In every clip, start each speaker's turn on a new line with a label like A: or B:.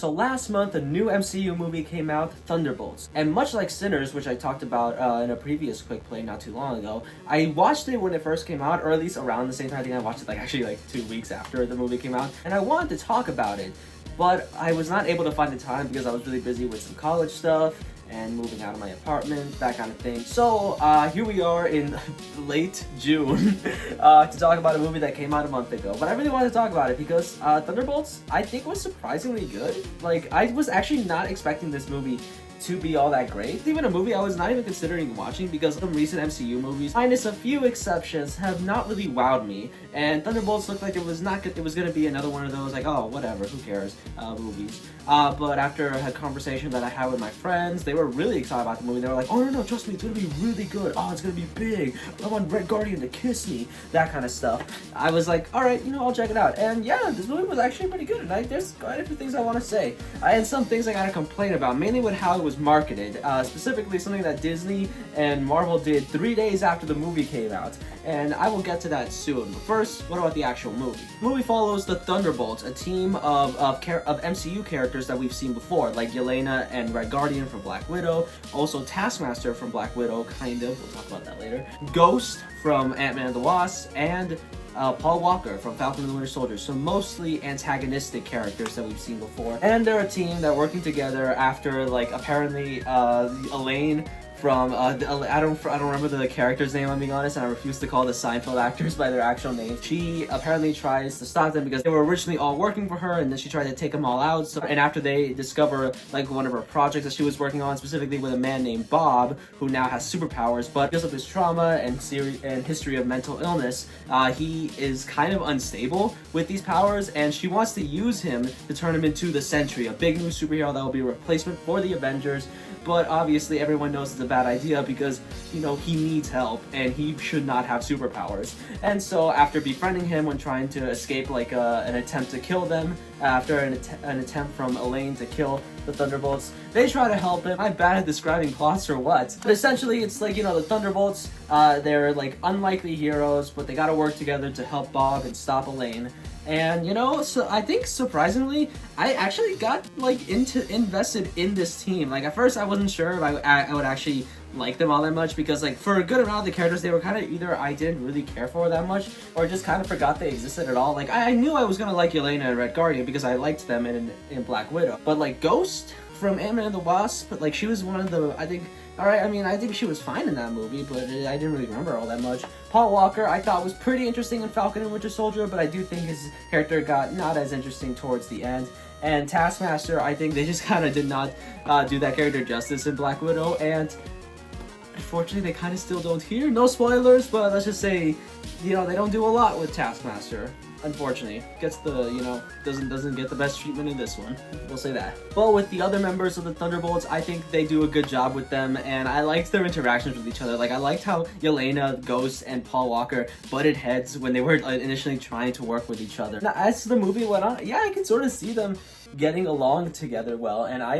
A: So last month, a new MCU movie came out, Thunderbolts. And much like Sinners, which I talked about in a previous quick play not too long ago, I watched it when it first came out, or at least around the same time. I think I watched it actually 2 weeks after the movie came out. And I wanted to talk about it, but I was not able to find the time because I was really busy with some college stuff and moving out of my apartment, that kind of thing. So here we are in late June to talk about a movie that came out a month ago. But I really wanted to talk about it because Thunderbolts, I think, was surprisingly good. Like, I was actually not expecting this movie to be all that great. It's even a movie I was not even considering watching because some recent MCU movies, minus a few exceptions, have not really wowed me. And Thunderbolts looked like it was gonna be another one of those like, oh, whatever, who cares, movies. But after a conversation that I had with my friends, they were really excited about the movie. They were like, oh no, trust me, it's gonna be really good. Oh, it's gonna be big. I want Red Guardian to kiss me. That kind of stuff. I was like, alright, I'll check it out. And yeah, this movie was actually pretty good. And there's quite a few things I want to say. And some things I gotta complain about, mainly with how it was marketed. Specifically something that Disney and Marvel did 3 days after the movie came out. And I will get to that soon. But first, what about the actual movie? The movie follows the Thunderbolts, a team of MCU characters that we've seen before, like Yelena and Red Guardian from Black Widow, also Taskmaster from Black Widow, kind of, we'll talk about that later, Ghost from Ant-Man and the Wasp, and Paul Walker from Falcon and the Winter Soldier. So mostly antagonistic characters that we've seen before. And they're a team that working together after, like, apparently Elaine from I don't remember the character's name, I'm being honest, and I refuse to call the Seinfeld actors by their actual names. She apparently tries to stop them because they were originally all working for her, and then she tried to take them all out. So, and after they discover like one of her projects that she was working on, specifically with a man named Bob, who now has superpowers, but because of his trauma and history of mental illness, he is kind of unstable with these powers, and she wants to use him to turn him into the Sentry, a big new superhero that will be a replacement for the Avengers. But obviously everyone knows it's a bad idea because, he needs help and he should not have superpowers. And so after befriending him when trying to escape like an attempt to kill them, after an attempt from Elaine to kill the Thunderbolts, they try to help him. I'm bad at describing plots or what. But essentially it's like, the Thunderbolts, they're like unlikely heroes, but they gotta work together to help Bob and stop Elaine. And so I think surprisingly, I actually got like invested in this team. Like at first I wasn't sure if I would actually like them all that much because like for a good amount of the characters they were kind of either I didn't really care for that much or just kind of forgot they existed at all. Like I knew I was gonna like Yelena and Red Guardian because I liked them in Black Widow. But like Ghost from Ant-Man and the Wasp, like she was one of the, I think she was fine in that movie, but I didn't really remember all that much. Paul Walker, I thought was pretty interesting in Falcon and Winter Soldier, but I do think his character got not as interesting towards the end. And Taskmaster, I think they just kind of did not do that character justice in Black Widow, and unfortunately they kind of still don't here. No spoilers, but let's just say, they don't do a lot with Taskmaster. Unfortunately, gets the, doesn't get the best treatment in this one. We'll say that. But with the other members of the Thunderbolts, I think they do a good job with them, and I liked their interactions with each other. Like, I liked how Yelena, Ghost, and Paul Walker butted heads when they were initially trying to work with each other. Now, as the movie went on, yeah, I could sort of see them getting along together well, and I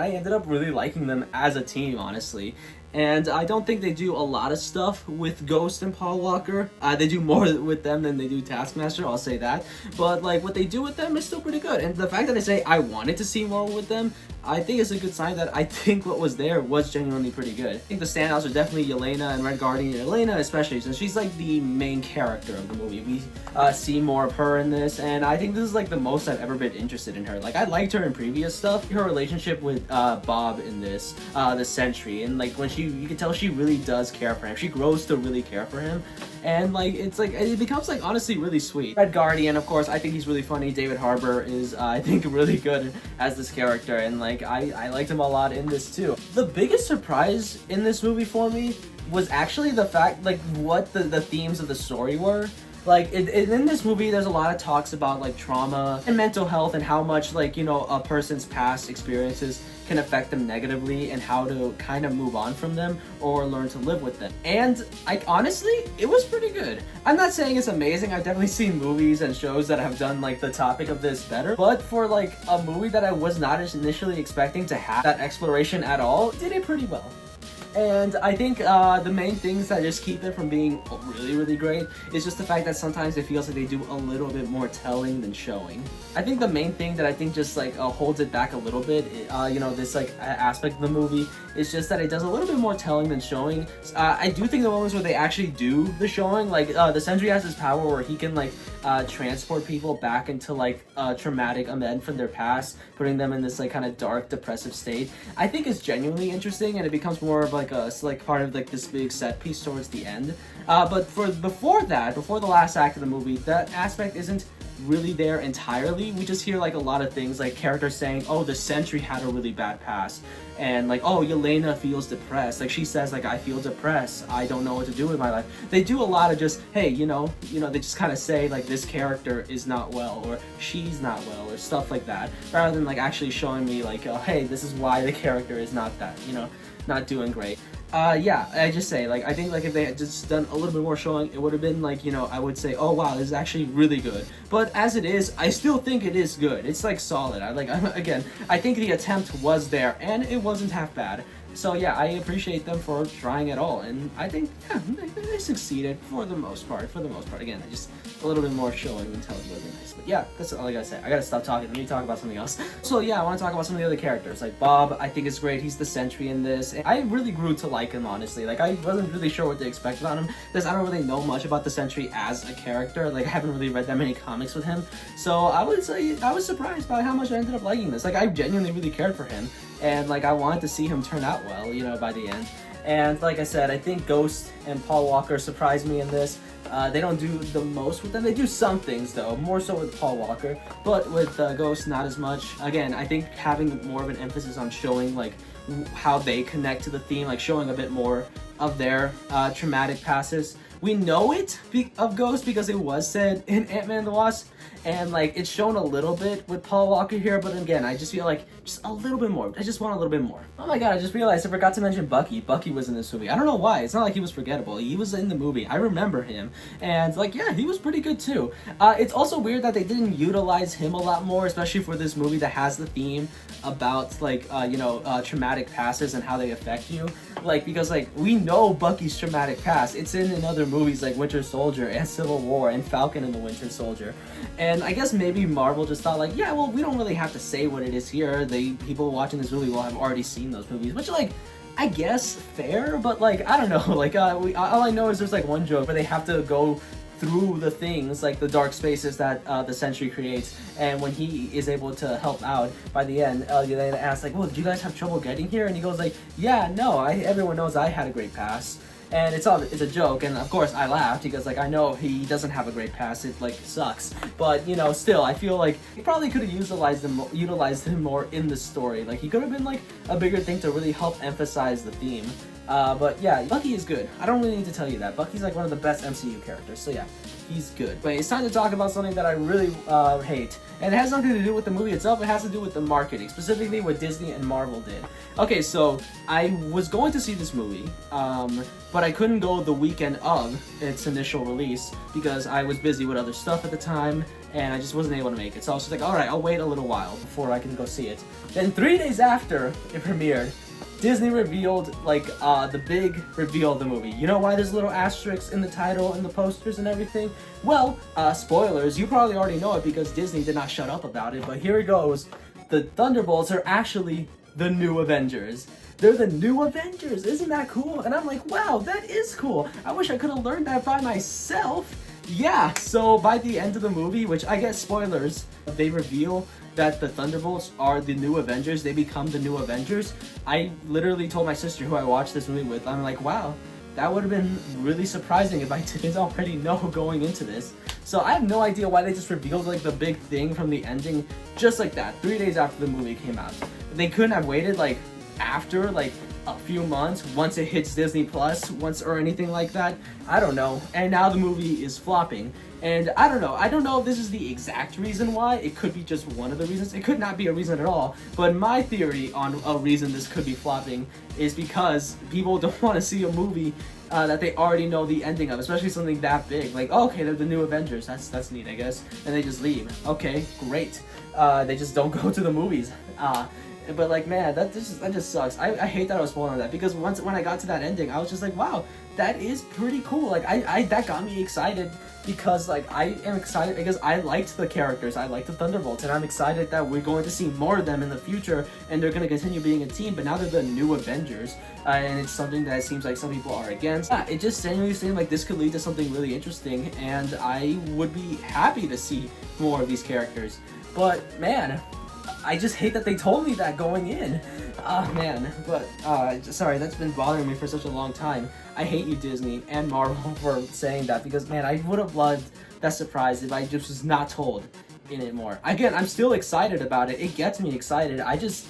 A: ended up really liking them as a team, honestly. And I don't think they do a lot of stuff with Ghost and Paul Walker. They do more with them than they do Taskmaster, I'll say that. But like what they do with them is still pretty good. And the fact that they say I wanted to see more with them, I think is a good sign that I think what was there was genuinely pretty good. I think the standouts are definitely Yelena and Red Guardian. Yelena especially, since she's like the main character of the movie. We see more of her in this, and I think this is like the most I've ever been interested in her. Like I liked her in previous stuff. Her relationship with Bob in this, the Sentry, and like when you can tell she really does care for him. She grows to really care for him, and like it becomes like honestly really sweet. Red Guardian, of course, I think he's really funny. David Harbour is I think really good as this character, and like I liked him a lot in this too. The biggest surprise in this movie for me was actually the fact like what the themes of the story were. Like in this movie there's a lot of talks about like trauma and mental health and how much like a person's past experiences can affect them negatively and how to kind of move on from them or learn to live with them. And honestly, it was pretty good. I'm not saying it's amazing. I've definitely seen movies and shows that have done like the topic of this better, but for like a movie that I was not initially expecting to have that exploration at all, did it pretty well. And I think the main things that just keep it from being really, really great is just the fact that sometimes it feels like they do a little bit more telling than showing. I think the main thing that I think just like holds it back a little bit, you know, this like aspect of the movie is just that it does a little bit more telling than showing. I do think the moments where they actually do the showing, like the Sentry has this power where he can like transport people back into like a traumatic event from their past, putting them in this like kind of dark, depressive state. I think is genuinely interesting, and it becomes more of like a part of like this big set piece towards the end. But before the last act of the movie, that aspect isn't really there entirely. We just hear like a lot of things, like characters saying, oh, the Sentry had a really bad past, and like, oh, Yelena feels depressed. Like she says, like, I feel depressed, I don't know what to do with my life. They do a lot of just, hey, you know, they just kind of say like this character is not well, or she's not well, or stuff like that, rather than like actually showing me like, oh, hey, this is why the character is not that, you know, not doing great. Yeah, I just say, like, I think, like, if they had just done a little bit more showing, it would have been, like, you know, I would say, oh, wow, this is actually really good. But as it is, I still think it is good. It's, like, solid. Again, I think the attempt was there, and it wasn't half bad. So, yeah, I appreciate them for trying it all, and I think, yeah, they succeeded for the most part. Again, just a little bit more showing than telling would be nice. But, yeah, that's all I gotta say. I gotta stop talking. Let me talk about something else. So, yeah, I want to talk about some of the other characters. Like, Bob, I think is great. He's the Sentry in this. And I really grew to like him, honestly. Like, I wasn't really sure what to expect about him, because I don't really know much about the Sentry as a character. Like, I haven't really read that many comics with him. So, I would say I was surprised by how much I ended up liking this. Like, I genuinely really cared for him. And, like, I wanted to see him turn out well, you know, by the end. And, like I said, I think Ghost and Paul Walker surprised me in this. They don't do the most with them. They do some things, though, more so with Paul Walker. But with Ghost, not as much. Again, I think having more of an emphasis on showing, like, how they connect to the theme, like, showing a bit more of their traumatic passes. We know it of Ghost because it was said in Ant-Man and the Wasp, and like it's shown a little bit with Paul Walker here, but again, I just feel like just a little bit more. I just want a little bit more. Oh my god, I just realized I forgot to mention Bucky. Bucky was in this movie. I don't know why. It's not like he was forgettable. He was in the movie. I remember him, and like, yeah, he was pretty good too. It's also weird that they didn't utilize him a lot more, especially for this movie that has the theme about like traumatic passes and how they affect you. Like, because like we know Bucky's traumatic past. It's in other movies like Winter Soldier and Civil War and Falcon and the Winter Soldier. And I guess maybe Marvel just thought like, yeah, well, we don't really have to say what it is here. People watching this movie will have already seen those movies, which like, I guess fair, but like, I don't know. Like, all I know is there's like one joke where they have to go through the things, like the dark spaces that the Sentry creates, and when he is able to help out by the end, they ask like, well, did you guys have trouble getting here? And he goes like, yeah, no, everyone knows I had a great pass. And it's a joke, and of course I laughed because like I know he doesn't have a great pass, it like sucks. But you know, still I feel like he probably could have utilized him more in the story. Like he could have been like a bigger thing to really help emphasize the theme. But yeah, Bucky is good. I don't really need to tell you that. Bucky's like one of the best MCU characters, so yeah, he's good. But it's time to talk about something that I really hate. And it has nothing to do with the movie itself, it has to do with the marketing, specifically what Disney and Marvel did. Okay, so I was going to see this movie, but I couldn't go the weekend of its initial release because I was busy with other stuff at the time, and I just wasn't able to make it. So I was just like, alright, I'll wait a little while before I can go see it. Then 3 days after it premiered, Disney revealed, like, the big reveal of the movie. You know why there's little asterisks in the title and the posters and everything? Well, spoilers, you probably already know it because Disney did not shut up about it, but here it goes. The Thunderbolts are actually the new Avengers. They're the new Avengers, isn't that cool? And I'm like, wow, that is cool. I wish I could have learned that by myself. Yeah, so by the end of the movie, which I guess spoilers, they reveal that the Thunderbolts are the new Avengers. They become the new Avengers. I literally told my sister who I watched this movie with, I'm like, wow, that would have been really surprising if I didn't already know going into this. So I have no idea why they just revealed like the big thing from the ending just like that, 3 days after the movie came out. They couldn't have waited like after like a few months once it hits Disney Plus or anything like that. I don't know. And now the movie is flopping. And I don't know if this is the exact reason why. It could be just one of the reasons. It could not be a reason at all. But my theory on a reason this could be flopping is because people don't want to see a movie that they already know the ending of, especially something that big. Like, oh, okay, they're the new Avengers. That's neat, I guess. And they just leave. Okay, great. They just don't go to the movies. But like, man, that just sucks. I hate that I was spoiling that, because when I got to that ending, I was just like, wow, that is pretty cool. Like I that got me excited, because like I am excited because I liked the characters, I liked the Thunderbolts, and I'm excited that we're going to see more of them in the future, and they're going to continue being a team. But now they're the new Avengers, and it's something that it seems like some people are against. Yeah, it just genuinely seemed like this could lead to something really interesting, and I would be happy to see more of these characters. But man, I just hate that they told me that going in. Ah, man. But, sorry, that's been bothering me for such a long time. I hate you, Disney and Marvel, for saying that, because, man, I would have loved that surprise if I just was not told in it more. Again, I'm still excited about it. It gets me excited. I just,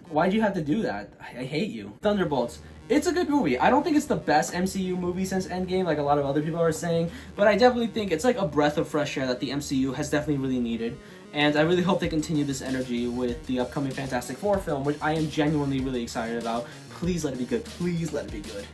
A: why'd you have to do that? I hate you. Thunderbolts. It's a good movie. I don't think it's the best MCU movie since Endgame, like a lot of other people are saying, but I definitely think it's like a breath of fresh air that the MCU has definitely really needed. And I really hope they continue this energy with the upcoming Fantastic Four film, which I am genuinely really excited about. Please let it be good. Please let it be good.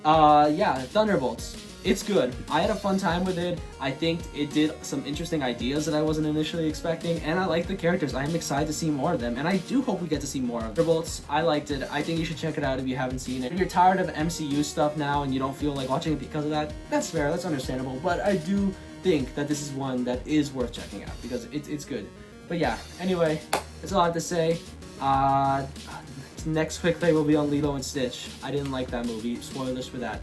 A: Yeah, Thunderbolts. It's good. I had a fun time with it. I think it did some interesting ideas that I wasn't initially expecting, and I like the characters. I am excited to see more of them, and I do hope we get to see more of Thunderbolts. I liked it. I think you should check it out if you haven't seen it. If you're tired of MCU stuff now and you don't feel like watching it because of that, that's fair. That's understandable. But I do think that this is one that is worth checking out, because it's good. But yeah, anyway, that's all I have to say. Next quick play will be on Lilo and Stitch. I didn't like that movie. Spoilers for that.